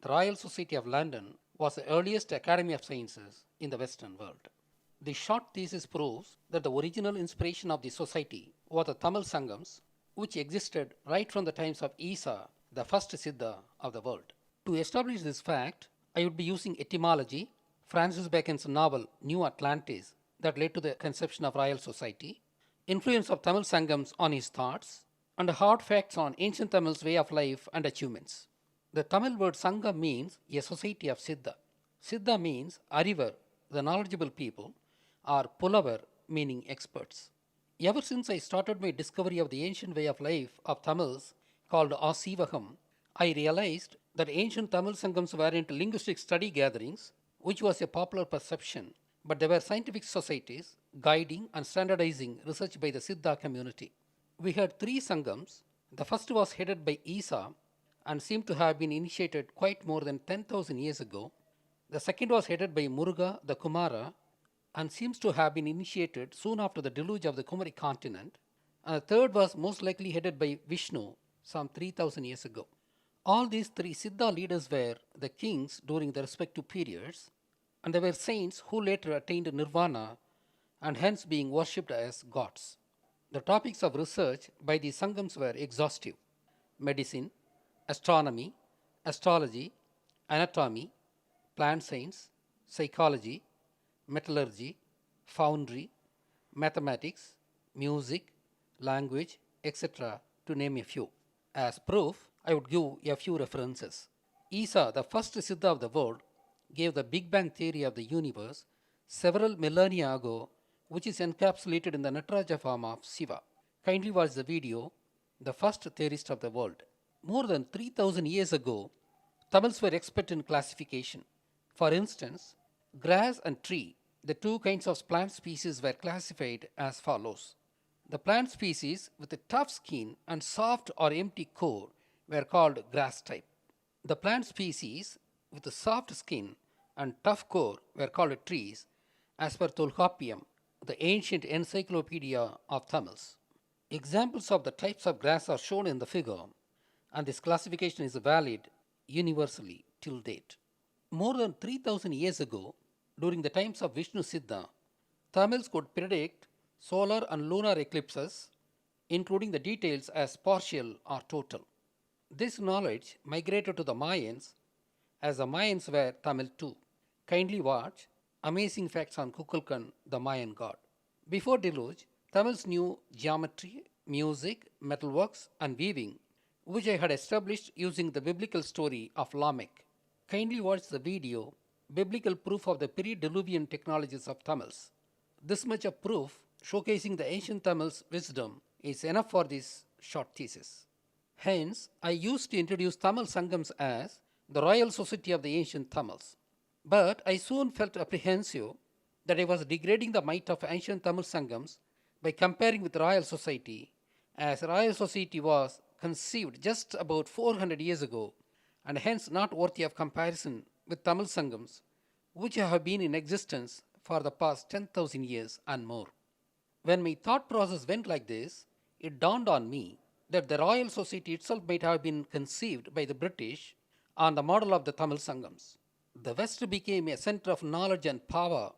The Royal Society of London was the earliest academy of sciences in the Western world. The short thesis proves that the original inspiration of the society was the Tamil Sangams, which existed right from the times of Isa, the first Siddha of the world. To establish this fact, I would be using etymology, Francis Bacon's novel New Atlantis, that led to the conception of Royal Society, influence of Tamil Sangams on his thoughts, and hard facts on ancient Tamil's way of life and achievements. The Tamil word Sangam means a society of Siddha. Siddha means Arivar, the knowledgeable people, or Pulavar, meaning experts. Ever since I started my discovery of the ancient way of life of Tamils called Asivagam, I realized that ancient Tamil Sangams weren't linguistic study gatherings, which was a popular perception, but they were scientific societies guiding and standardizing research by the Siddha community. We had three Sangams. The first was headed by Isa and seemed to have been initiated quite more than 10,000 years ago. The second was headed by Muruga the Kumara and seems to have been initiated soon after the deluge of the Kumari continent. And the third was most likely headed by Vishnu some 3000 years ago. All these three Siddha leaders were the kings during their respective periods, and they were saints who later attained nirvana and hence being worshipped as gods. The topics of research by these Sangams were exhaustive: medicine, astronomy, astrology, anatomy, plant science, psychology, metallurgy, foundry, mathematics, music, language, etc., to name a few. As proof, I would give a few references. Isa, the first Siddha of the world, gave the Big Bang theory of the universe several millennia ago, which is encapsulated in the Nataraja form of Shiva. Kindly watch the video, The First Theorist of the World. More than 3000 years ago, Tamils were expert in classification. For instance, grass and tree, the two kinds of plant species, were classified as follows. The plant species with a tough skin and soft or empty core were called grass type. The plant species with a soft skin and tough core were called trees, as per Tolkapiam, the ancient Encyclopedia of Tamils. Examples of the types of grass are shown in the figure, and this classification is valid universally till date. More than 3000 years ago, during the times of Vishnu Siddha, Tamils could predict solar and lunar eclipses, including the details as partial or total. This knowledge migrated to the Mayans, as the Mayans were Tamil too. Kindly watch Amazing Facts on Kukulkan, the Mayan god. Before deluge, Tamils knew geometry, music, metalworks, and weaving, which I had established using the biblical story of Lamech. Kindly watch the video, Biblical Proof of the Pre-Diluvian Technologies of Tamils. This much of proof, showcasing the ancient Tamils' wisdom, is enough for this short thesis. Hence, I used to introduce Tamil Sangams as the Royal Society of the Ancient Tamils. But I soon felt apprehensive that I was degrading the might of ancient Tamil Sangams by comparing with Royal Society, as Royal Society was conceived just about 400 years ago and hence not worthy of comparison with Tamil Sangams, which have been in existence for the past 10,000 years and more. When my thought process went like this, it dawned on me that the Royal Society itself might have been conceived by the British on the model of the Tamil Sangams. The West became a center of knowledge and power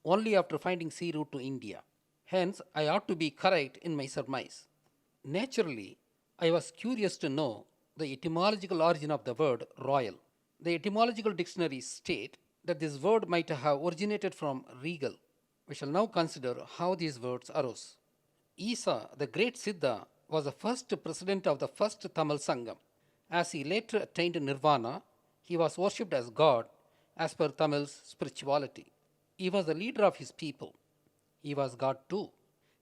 only after finding sea route to India. Hence, I ought to be correct in my surmise. Naturally, I was curious to know the etymological origin of the word royal. The etymological dictionaries state that this word might have originated from regal. We shall now consider how these words arose. Isa, the great Siddha, was the first president of the first Tamil Sangam. As he later attained nirvana, he was worshipped as God as per Tamil's spirituality. He was the leader of his people. He was God too.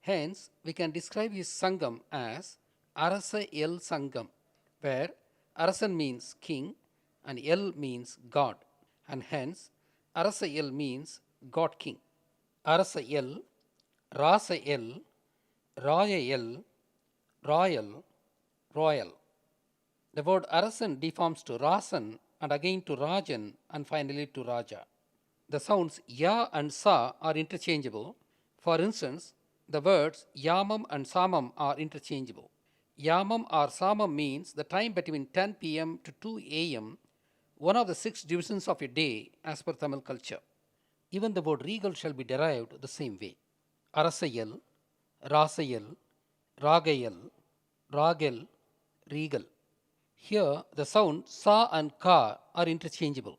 Hence, we can describe his Sangam as Arasa El Sangam, where Arasan means king and El means God, and hence Arasa El means God King. Arasa El, Rasa El, Raya El, Royal, Royal. The word Arasan deforms to Rasan and again to Rajan and finally to Raja. The sounds Ya and Sa are interchangeable. For instance, the words Yamam and Samam are interchangeable. Yamam or Samam means the time between 10 pm to 2 am one of the six divisions of a day as per Tamil culture. Even the word regal shall be derived the same way. Arasayal, Rasayal, Ragayal, Ragel, Regal. Here, the sound sa and ka are interchangeable.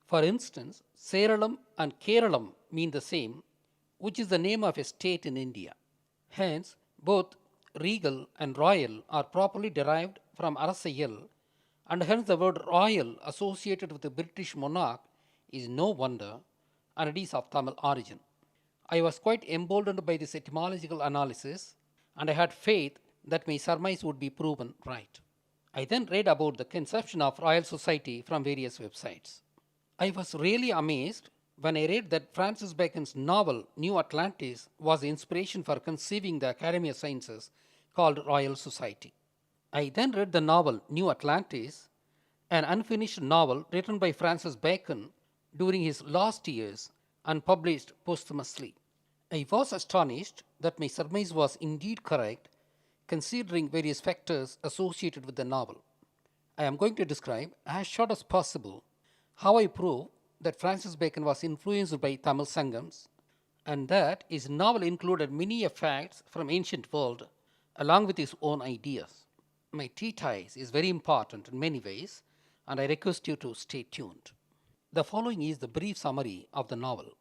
For instance, Seralam and Keralam mean the same, which is the name of a state in India. Hence, both regal and royal are properly derived from Arasayal, and hence the word royal associated with the British monarch is no wonder, and it is of Tamil origin. I was quite emboldened by this etymological analysis, and I had faith that my surmise would be proven right. I then read about the conception of Royal Society from various websites. I was really amazed when I read that Francis Bacon's novel New Atlantis was the inspiration for conceiving the Academy of Sciences called Royal Society. I then read the novel New Atlantis, an unfinished novel written by Francis Bacon during his last years and published posthumously. I was astonished that my surmise was indeed correct, considering various factors associated with the novel. I am going to describe, as short as possible, how I prove that Francis Bacon was influenced by Tamil Sangams and that his novel included many facts from ancient world along with his own ideas. My treatise is very important in many ways, and I request you to stay tuned. The following is the brief summary of the novel.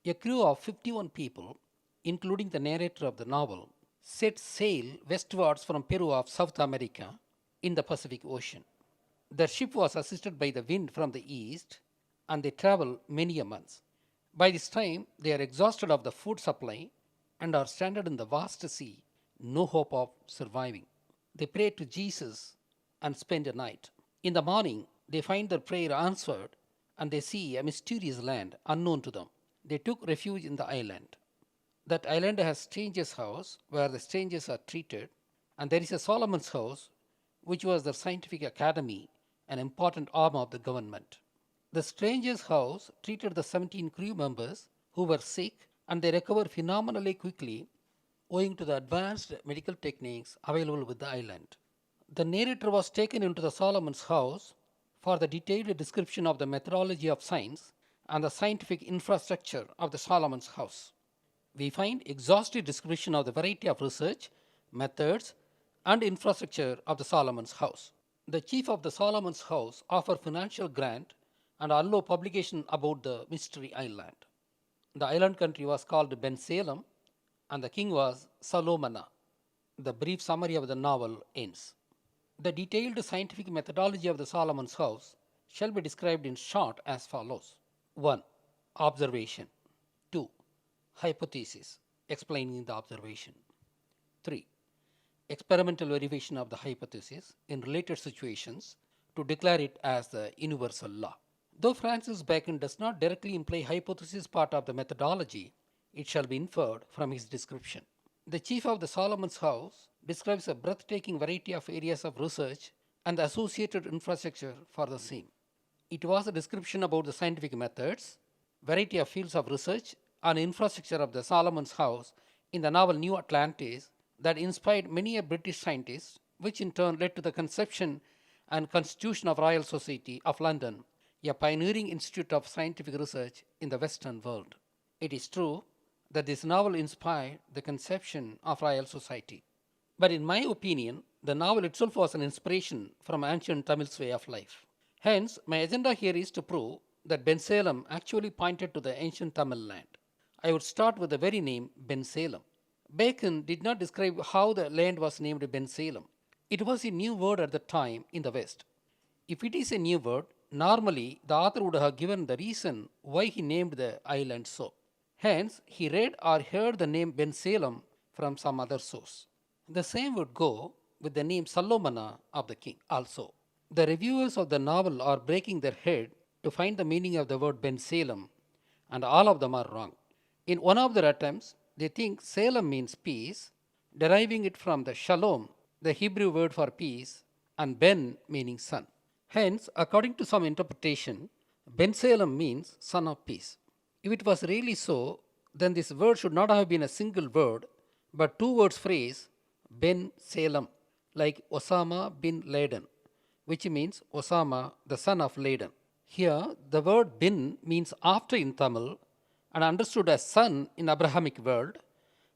A crew of 51 people, including the narrator of the novel, set sail westwards from Peru of South America in the Pacific Ocean. Their ship was assisted by the wind from the east, and they travel many a month. By this time, they are exhausted of the food supply and are stranded in the vast sea, no hope of surviving. They pray to Jesus and spend a night. In the morning, they find their prayer answered and they see a mysterious land unknown to them. They took refuge in the island. That island has strangers' house where the strangers are treated, and there is a Solomon's house, which was the scientific academy, an important arm of the government. The strangers' house treated the 17 crew members who were sick, and they recovered phenomenally quickly owing to the advanced medical techniques available with the island. The narrator was taken into the Solomon's house for the detailed description of the methodology of science and the scientific infrastructure of the Solomon's house. We find exhaustive description of the variety of research, methods, and infrastructure of the Solomon's house. The chief of the Solomon's house offered financial grant and allow publication about the mystery island. The island country was called Bensalem, and the king was Salomana. The brief summary of the novel ends. The detailed scientific methodology of the Solomon's house shall be described in short as follows. 1. Observation. 2. Hypothesis, explaining the observation. 3. Experimental verification of the hypothesis in related situations to declare it as the universal law. Though Francis Bacon does not directly imply hypothesis part of the methodology, it shall be inferred from his description. The chief of the Solomon's house describes a breathtaking variety of areas of research and the associated infrastructure for the same. It was a description about the scientific methods, variety of fields of research, and infrastructure of the Solomon's house in the novel New Atlantis that inspired many a British scientist, which in turn led to the conception and constitution of Royal Society of London, a pioneering institute of scientific research in the Western world. It is true that this novel inspired the conception of Royal Society. But in my opinion, the novel itself was an inspiration from ancient Tamil's way of life. Hence, my agenda here is to prove that Bensalem actually pointed to the ancient Tamil land. I would start with the very name Bensalem. Bacon did not describe how the land was named Bensalem. It was a new word at the time in the West. If it is a new word, normally the author would have given the reason why he named the island so. Hence, he read or heard the name Bensalem from some other source. The same would go with the name Salomana of the king also. The reviewers of the novel are breaking their head to find the meaning of the word Bensalem, and all of them are wrong. In one of their attempts, they think Salem means peace, deriving it from the shalom, the Hebrew word for peace, and Ben meaning son. Hence, according to some interpretation, Bensalem means son of peace. If it was really so, then this word should not have been a single word, but two words phrase, Ben Salem, like Osama Bin Laden, which means Osama, the son of Laden. Here, the word bin means after in Tamil and understood as son in Abrahamic world,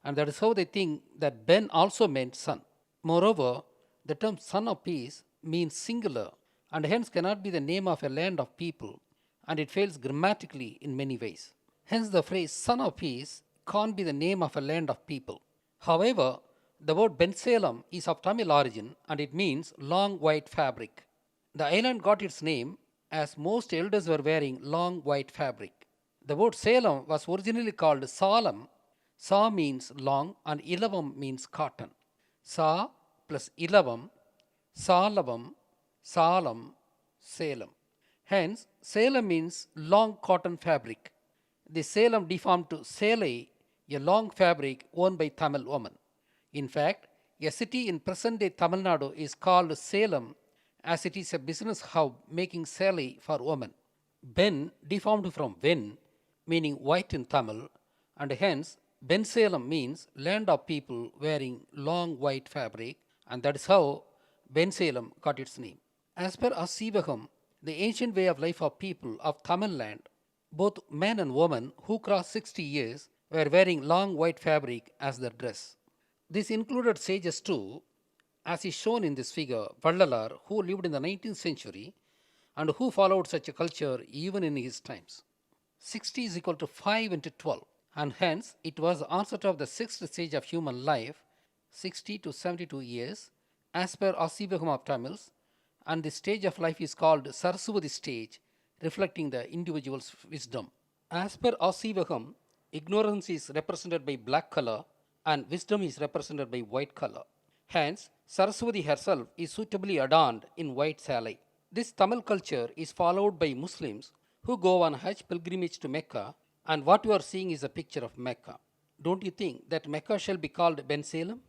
and that is how they think that Ben also meant son. Moreover, the term son of peace means singular and hence cannot be the name of a land of people, and it fails grammatically in many ways. Hence, the phrase son of peace can't be the name of a land of people. However, the word Bensalem is of Tamil origin and it means long white fabric. The island got its name as most elders were wearing long white fabric. The word Salem was originally called Salem. Sa means long and Ilavam means cotton. Sa plus Ilavam, Salavam, Salam, Salem. Hence, Salem means long cotton fabric. The Salem deformed to Sale, a long fabric worn by Tamil women. In fact, a city in present day Tamil Nadu is called Salem as it is a business hub making sale for women. Ben deformed from Ven, meaning white in Tamil, and hence Bensalem means land of people wearing long white fabric, and that is how Bensalem got its name. As per Asivagam, the ancient way of life of people of Tamil land, both men and women who crossed 60 years were wearing long white fabric as their dress. This included sages too, as is shown in this figure, Vallalar, who lived in the 19th century and who followed such a culture even in his times. 60 is equal to 5 into 12, and hence it was the onset of the sixth stage of human life, 60 to 72 years, as per Asivagam of Tamils, and the stage of life is called Saraswati stage, reflecting the individual's wisdom. As per Asivagam, ignorance is represented by black color and wisdom is represented by white color. Hence, Saraswati herself is suitably adorned in white sari. This Tamil culture is followed by Muslims who go on Hajj pilgrimage to Mecca, and what you are seeing is a picture of Mecca. Don't you think that Mecca shall be called Bensalem?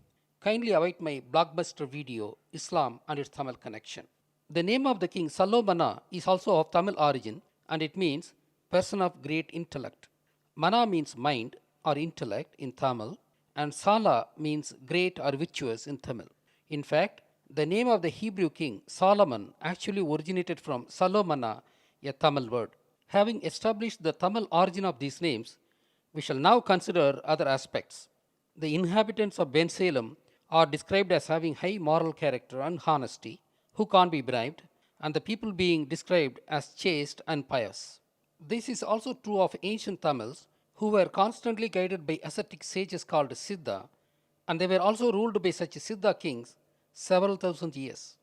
Kindly await my blockbuster video, Islam and its Tamil connection. The name of the king Salomana is also of Tamil origin and it means person of great intellect. Mana means mind or intellect in Tamil, and Sala means great or virtuous in Tamil. In fact, the name of the Hebrew king Solomon actually originated from Salomana, a Tamil word. Having established the Tamil origin of these names, we shall now consider other aspects. The inhabitants of Bensalem are described as having high moral character and honesty, who can't be bribed, and the people being described as chaste and pious. This is also true of ancient Tamils, who were constantly guided by ascetic sages called Siddha, and they were also ruled by such Siddha kings several thousand years.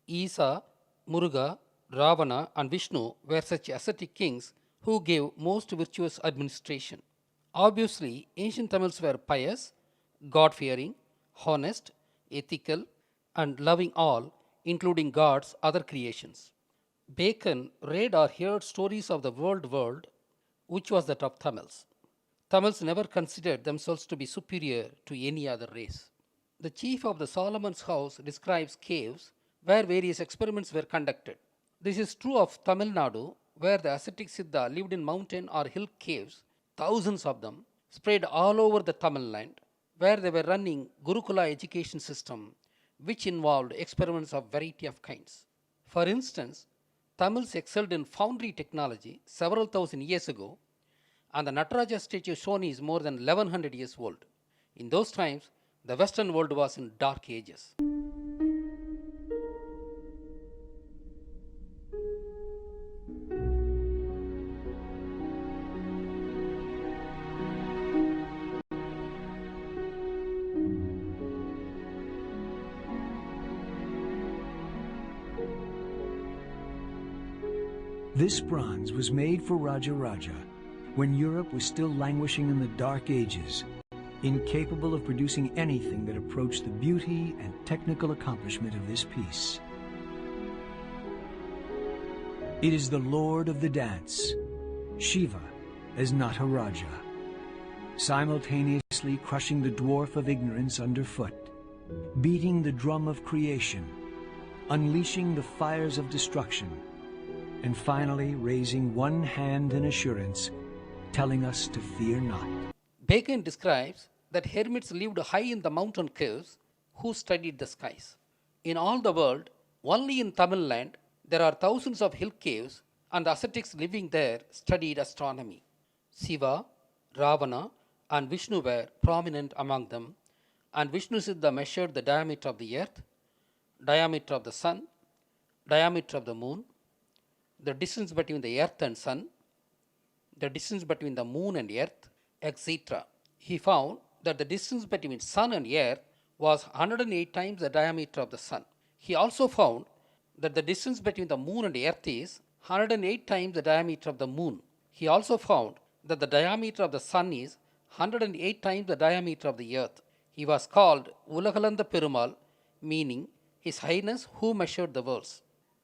Isa, Muruga, Ravana, and Vishnu were such ascetic kings who gave most virtuous administration. Obviously, ancient Tamils were pious, God fearing, honest, ethical, and loving all, including God's other creations. Bacon read or heard stories of the world, which was that of Tamils. Tamils never considered themselves to be superior to any other race. The chief of the Solomon's house describes caves where various experiments were conducted. This is true of Tamil Nadu, where the ascetic Siddha lived in mountain or hill caves, thousands of them, spread all over the Tamil land, where they were running Gurukula education system, which involved experiments of variety of kinds. For instance, Tamils excelled in foundry technology several thousand years ago, and the Nataraja statue shown is more than 1100 years old. In those times, the Western world was in dark ages. This bronze was made for Raja Raja when Europe was still languishing in the Dark Ages, incapable of producing anything that approached the beauty and technical accomplishment of this piece. It is the lord of the dance, Shiva as Nataraja, simultaneously crushing the dwarf of ignorance underfoot, beating the drum of creation, unleashing the fires of destruction, and finally raising one hand in assurance, telling us to fear not. Bacon describes that hermits lived high in the mountain caves who studied the skies. In all the world, only in Tamil land, there are thousands of hill caves and the ascetics living there studied astronomy. Shiva, Ravana, and Vishnu were prominent among them, and Vishnu Siddha measured the diameter of the earth, diameter of the sun, diameter of the moon, the distance between the earth and sun, the distance between the moon and earth, etc. He found that the distance between sun and earth was 108 times the diameter of the sun. He also found that the distance between the moon and earth is 108 times the diameter of the moon. He also found that the diameter of the sun is 108 times the diameter of the earth. He was called Ulagalanda Perumal, meaning His Highness who measured the worlds.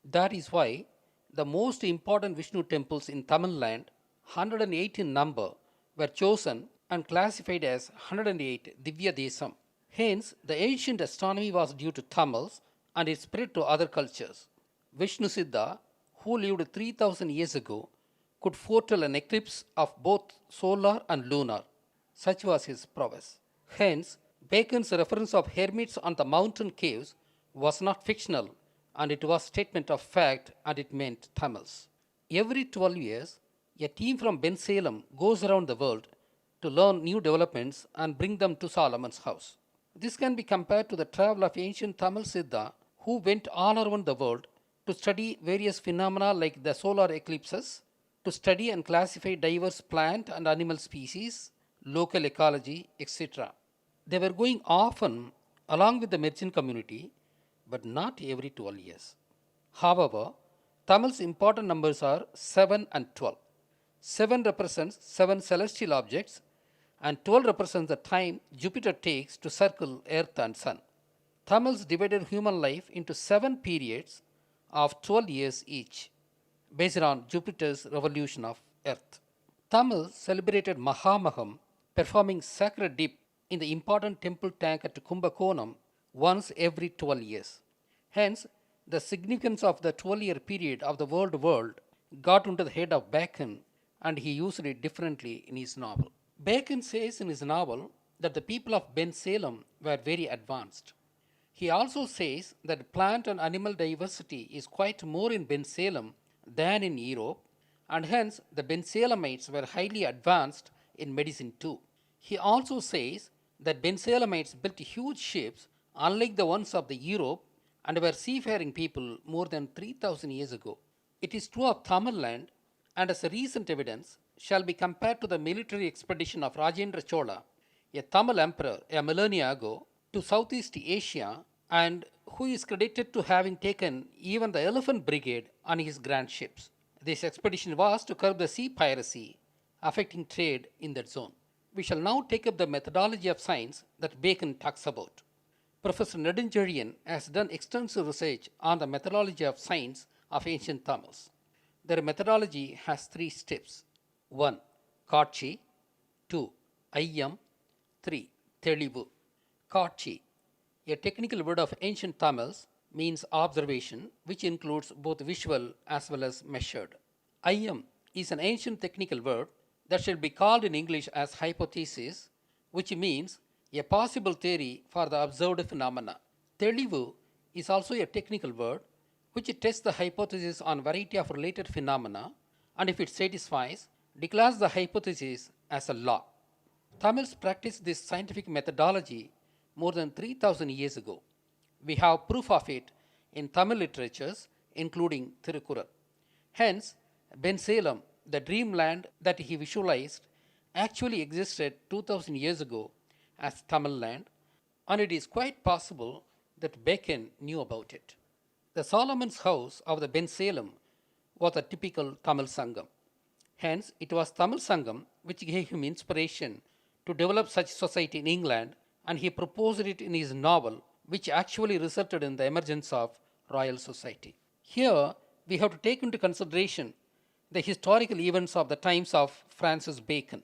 That is why the most important Vishnu temples in Tamil land, 108 in number, were chosen and classified as 108 Divya Desam. Hence, the ancient astronomy was due to Tamils and it spread to other cultures. Vishnu Siddha, who lived 3000 years ago, could foretell an eclipse of both solar and lunar. Such was his prowess. Hence, Bacon's reference of hermits on the mountain caves was not fictional, and it was statement of fact, and it meant Tamils. Every 12 years, a team from Bensalem goes around the world to learn new developments and bring them to Solomon's house. This can be compared to the travel of ancient Tamil Siddha who went all around the world to study various phenomena like the solar eclipses, to study and classify diverse plant and animal species, local ecology, etc. They were going often along with the merchant community, but not every 12 years. However, Tamil's important numbers are 7 and 12. 7 represents 7 celestial objects, and 12 represents the time Jupiter takes to circle Earth and Sun. Tamils divided human life into 7 periods of 12 years each, based on Jupiter's revolution of Earth. Tamils celebrated Mahamaham, performing sacred dip in the important temple tank at Kumbakonam once every 12 years. Hence, the significance of the 12-year period of the world got into the head of Bacon, and he used it differently in his novel. Bacon says in his novel that the people of Bensalem were very advanced. He also says that plant and animal diversity is quite more in Bensalem than in Europe, and hence the Bensalemites were highly advanced in medicine too. He also says that Bensalemites built huge ships unlike the ones of the Europe and were seafaring people more than 3000 years ago. It is true of Tamil land, and as a recent evidence shall be compared to the military expedition of Rajendra Chola, a Tamil emperor a millennia ago, to Southeast Asia, and who is credited to having taken even the elephant brigade on his grand ships. This expedition was to curb the sea piracy affecting trade in that zone. We shall now take up the methodology of science that Bacon talks about. Professor Nedunjelian has done extensive research on the methodology of science of ancient Tamils. Their methodology has 3 steps. 1. Kaatchi. 2. Ayyam. 3. Thelivu. Kaatchi, a technical word of ancient Tamils, means observation, which includes both visual as well as measured. Ayyam is an ancient technical word that shall be called in English as hypothesis, which means a possible theory for the observed phenomena. Thelivu is also a technical word which tests the hypothesis on variety of related phenomena, and if it satisfies, declares the hypothesis as a law. Tamils practiced this scientific methodology more than 3000 years ago. We have proof of it in Tamil literatures, including Thirukural. Hence, Bensalem, the dreamland that he visualized, actually existed 2000 years ago as Tamil land, and it is quite possible that Bacon knew about it. The Solomon's house of the Bensalem was a typical Tamil Sangam. Hence, it was Tamil Sangam which gave him inspiration to develop such society in England, and he proposed it in his novel, which actually resulted in the emergence of Royal Society. Here, we have to take into consideration the historical events of the times of Francis Bacon.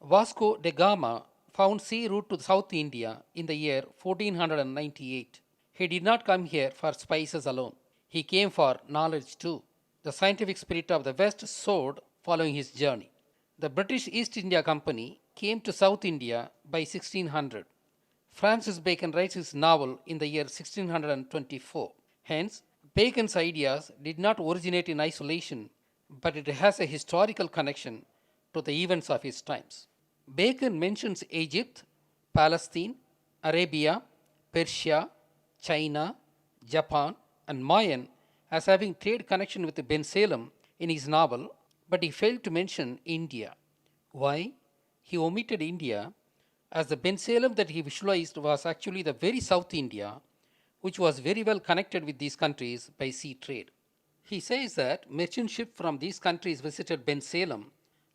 Vasco da Gama found sea route to South India in the year 1498. He did not come here for spices alone. He came for knowledge too. The scientific spirit of the West soared following his journey. The British East India Company came to South India by 1600. Francis Bacon writes his novel in the year 1624. Hence, Bacon's ideas did not originate in isolation, but it has a historical connection to the events of his times. Bacon mentions Egypt, Palestine, Arabia, Persia, China, Japan, and Mayan as having trade connection with Bensalem in his novel, but he failed to mention India. Why? He omitted India as the Bensalem that he visualized was actually the very South India, which was very well connected with these countries by sea trade. He says that merchant ships from these countries visited Bensalem,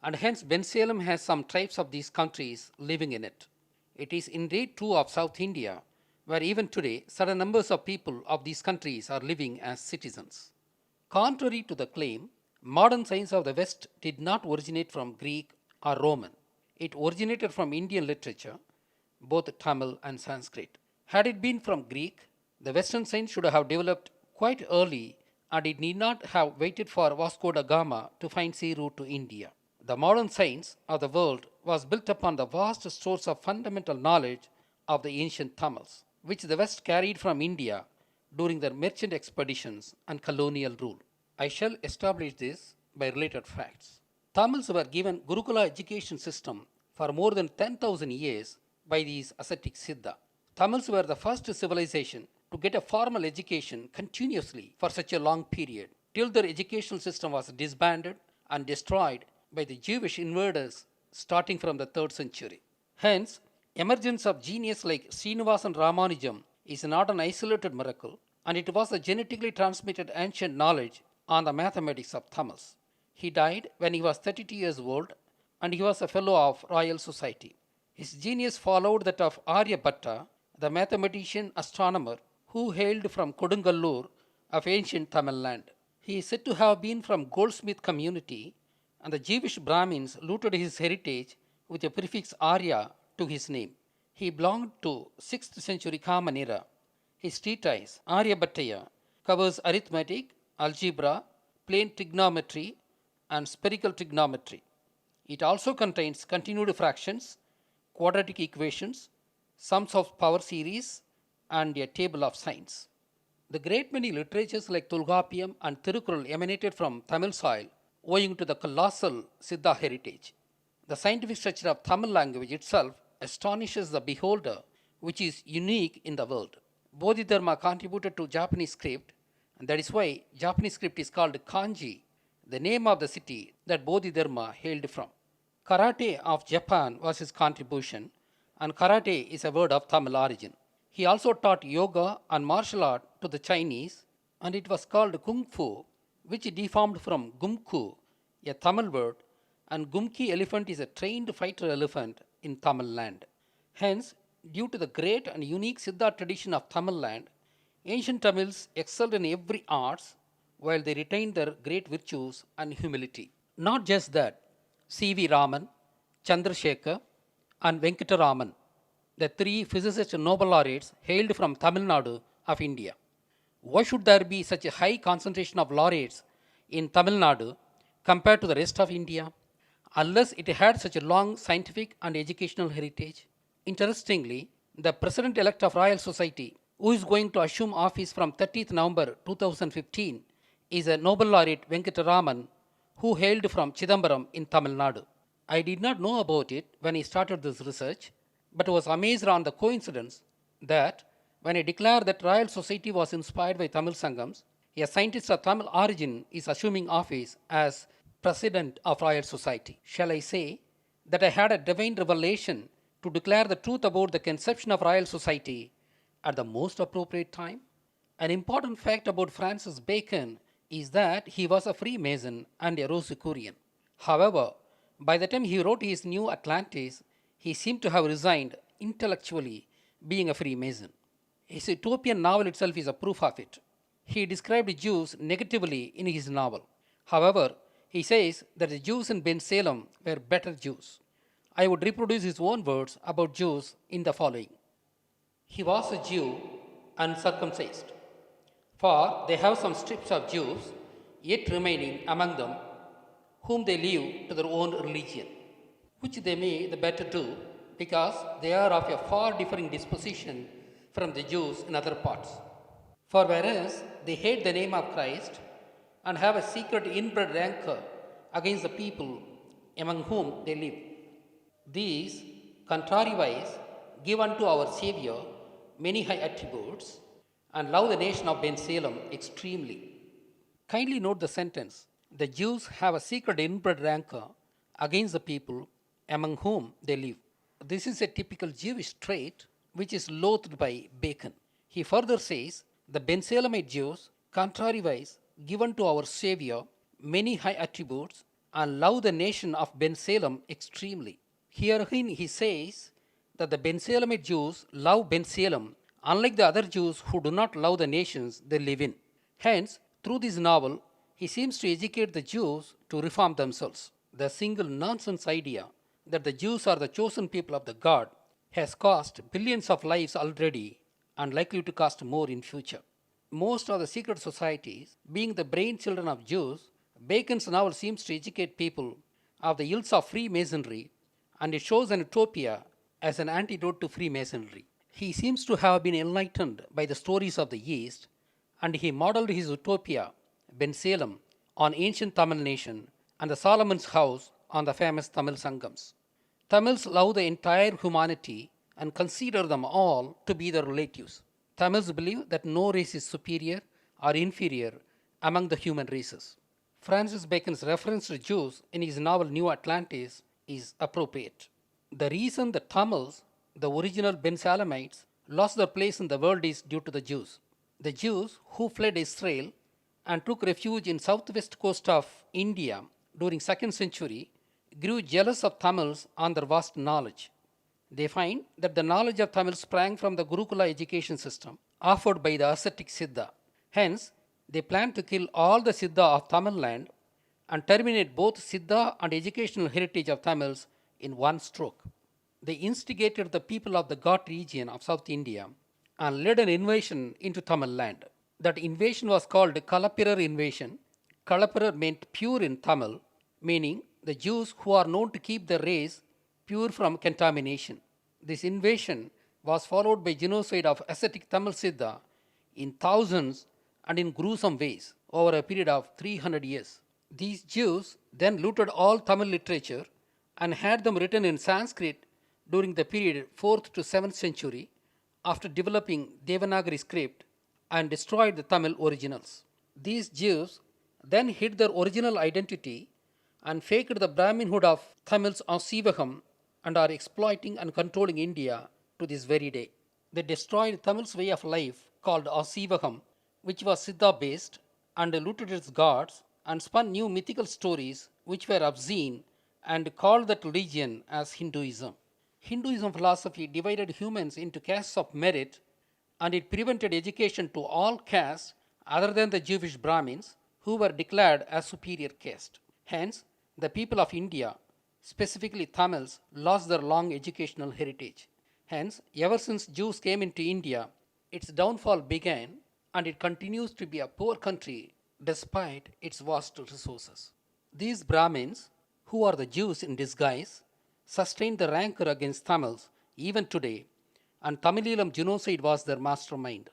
and hence Bensalem has some tribes of these countries living in it. It is indeed true of South India, where even today certain numbers of people of these countries are living as citizens. Contrary to the claim, modern science of the West did not originate from Greek or Roman. It originated from Indian literature, both Tamil and Sanskrit. Had it been from Greek, the Western science should have developed quite early and it need not have waited for Vasco da Gama to find sea route to India. The modern science of the world was built upon the vast stores of fundamental knowledge of the ancient Tamils, which the West carried from India during their merchant expeditions and colonial rule. I shall establish this by related facts. Tamils were given Gurukula education system for more than 10,000 years by these ascetic Siddha. Tamils were the first civilization to get a formal education continuously for such a long period, till their educational system was disbanded and destroyed by the Jewish invaders starting from the 3rd century. Hence, emergence of genius like Srinivasan Ramanujam is not an isolated miracle, and it was the genetically transmitted ancient knowledge on the mathematics of Tamils. He died when he was 32 years old, and he was a fellow of Royal Society. His genius followed that of Aryabhatta, the mathematician astronomer who hailed from Kodungallur of ancient Tamil land. He is said to have been from goldsmith community, and the Jewish Brahmins looted his heritage with a prefix Arya to his name. He belonged to 6th century Common Era. His treatise, Aryabhattaya, covers arithmetic, algebra, plane trigonometry, and spherical trigonometry. It also contains continued fractions, quadratic equations, sums of power series, and a table of signs. The great many literatures like Tulgapiyam and Tirukkural emanated from Tamil soil owing to the colossal Siddha heritage. The scientific structure of Tamil language itself astonishes the beholder, which is unique in the world. Bodhidharma contributed to Japanese script, and that is why Japanese script is called Kanji, the name of the city that Bodhidharma hailed from. Karate of Japan was his contribution, and karate is a word of Tamil origin. He also taught yoga and martial art to the Chinese, and it was called Kung Fu, which deformed from Gumku, a Tamil word, and Gumki elephant is a trained fighter elephant in Tamil land. Hence, due to the great and unique Siddha tradition of Tamil land, ancient Tamils excelled in every arts while they retained their great virtues and humility. Not just that, C.V. Raman, Chandrasekhar, and Venkataraman, the three physicist Nobel laureates, hailed from Tamil Nadu of India. Why should there be such a high concentration of laureates in Tamil Nadu compared to the rest of India, unless it had such a long scientific and educational heritage? Interestingly, the President-elect of Royal Society, who is going to assume office from 30th November 2015, is a Nobel laureate Venkataraman, who hailed from Chidambaram in Tamil Nadu. I did not know about it when I started this research, but was amazed on the coincidence that when I declared that Royal Society was inspired by Tamil Sangams, a scientist of Tamil origin is assuming office as President of Royal Society. Shall I say that I had a divine revelation to declare the truth about the conception of Royal Society at the most appropriate time? An important fact about Francis Bacon is that he was a Freemason and a Rosicrucian. However, by the time he wrote his New Atlantis, he seemed to have resigned intellectually, being a Freemason. His utopian novel itself is a proof of it. He described Jews negatively in his novel. However, he says that the Jews in Bensalem were better Jews. I would reproduce his own words about Jews in the following. He was a Jew uncircumcised, for they have some strips of Jews yet remaining among them, whom they leave to their own religion, which they may the better do, because they are of a far differing disposition from the Jews in other parts. For whereas they hate the name of Christ, and have a secret inbred rancor against the people among whom they live. These, contrariwise, give unto our Saviour many high attributes and love the nation of Bensalem extremely. Kindly note the sentence: the Jews have a secret inbred rancor against the people among whom they live. This is a typical Jewish trait which is loathed by Bacon. He further says the Bensalemite Jews, contrariwise, give unto our Saviour many high attributes and love the nation of Bensalem extremely. Herein he says that the Bensalemite Jews love Bensalem unlike the other Jews who do not love the nations they live in. Hence, through this novel, he seems to educate the Jews to reform themselves. The single nonsense idea that the Jews are the chosen people of the God has cost billions of lives already and likely to cost more in future. Most of the secret societies being the brainchildren of Jews, Bacon's novel seems to educate people of the ills of Freemasonry, and it shows an utopia as an antidote to Freemasonry. He seems to have been enlightened by the stories of the East, and he modeled his utopia, Bensalem, on ancient Tamil nation and the Solomon's house on the famous Tamil Sangams. Tamils love the entire humanity and consider them all to be their relatives. Tamils believe that no race is superior or inferior among the human races. Francis Bacon's reference to Jews in his novel New Atlantis is appropriate. The reason the Tamils, the original Bensalemites, lost their place in the world is due to the Jews. The Jews who fled Israel and took refuge in southwest coast of India during 2nd century grew jealous of Tamils on their vast knowledge. They find that the knowledge of Tamil sprang from the Gurukula education system offered by the ascetic Siddha. Hence, they plan to kill all the Siddha of Tamil land and terminate both Siddha and educational heritage of Tamils in one stroke. They instigated the people of the Ghat region of South India and led an invasion into Tamil land. That invasion was called Kalapirar invasion. Kalapirar meant pure in Tamil, meaning the Jews who are known to keep their race pure from contamination. This invasion was followed by genocide of ascetic Tamil Siddha in thousands and in gruesome ways over a period of 300 years. These Jews then looted all Tamil literature and had them written in Sanskrit during the period 4th to 7th century after developing Devanagari script and destroyed the Tamil originals. These Jews then hid their original identity and faked the Brahminhood of Tamils on Sivagam and are exploiting and controlling India to this very day. They destroyed Tamil's way of life called Asivagam, which was Siddha based, and looted its gods and spun new mythical stories which were obscene and called that religion as Hinduism. Hinduism philosophy divided humans into castes of merit, and it prevented education to all castes other than the Jewish Brahmins who were declared as superior caste. Hence, the people of India, specifically Tamils, lost their long educational heritage. Hence, ever since Jews came into India, its downfall began, and it continues to be a poor country despite its vast resources. These Brahmins, who are the Jews in disguise, sustained the rancor against Tamils even today, and Tamileelam genocide was their mastermind.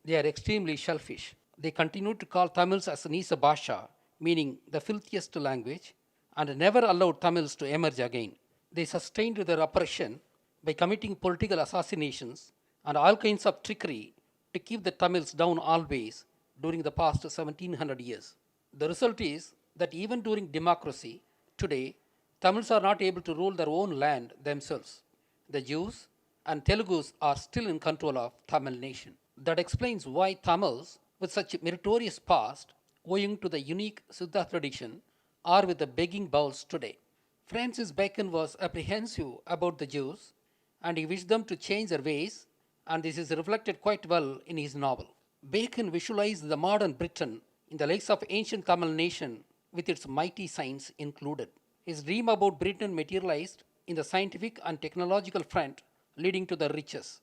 They are extremely selfish. They continue to call Tamils as Nisa Bhasha, meaning the filthiest language, and never allowed Tamils to emerge again. They sustained their oppression by committing political assassinations and all kinds of trickery to keep the Tamils down always during the past 1700 years. The result is that even during democracy, today, Tamils are not able to rule their own land themselves. The Jews and Telugus are still in control of Tamil nation. That explains why Tamils, with such a meritorious past, owing to the unique Siddha tradition, are with the begging bowls today. Francis Bacon was apprehensive about the Jews, and he wished them to change their ways, and this is reflected quite well in his novel. Bacon visualized the modern Britain in the likes of ancient Tamil nation with its mighty science included. His dream about Britain materialized in the scientific and technological front, leading to the riches.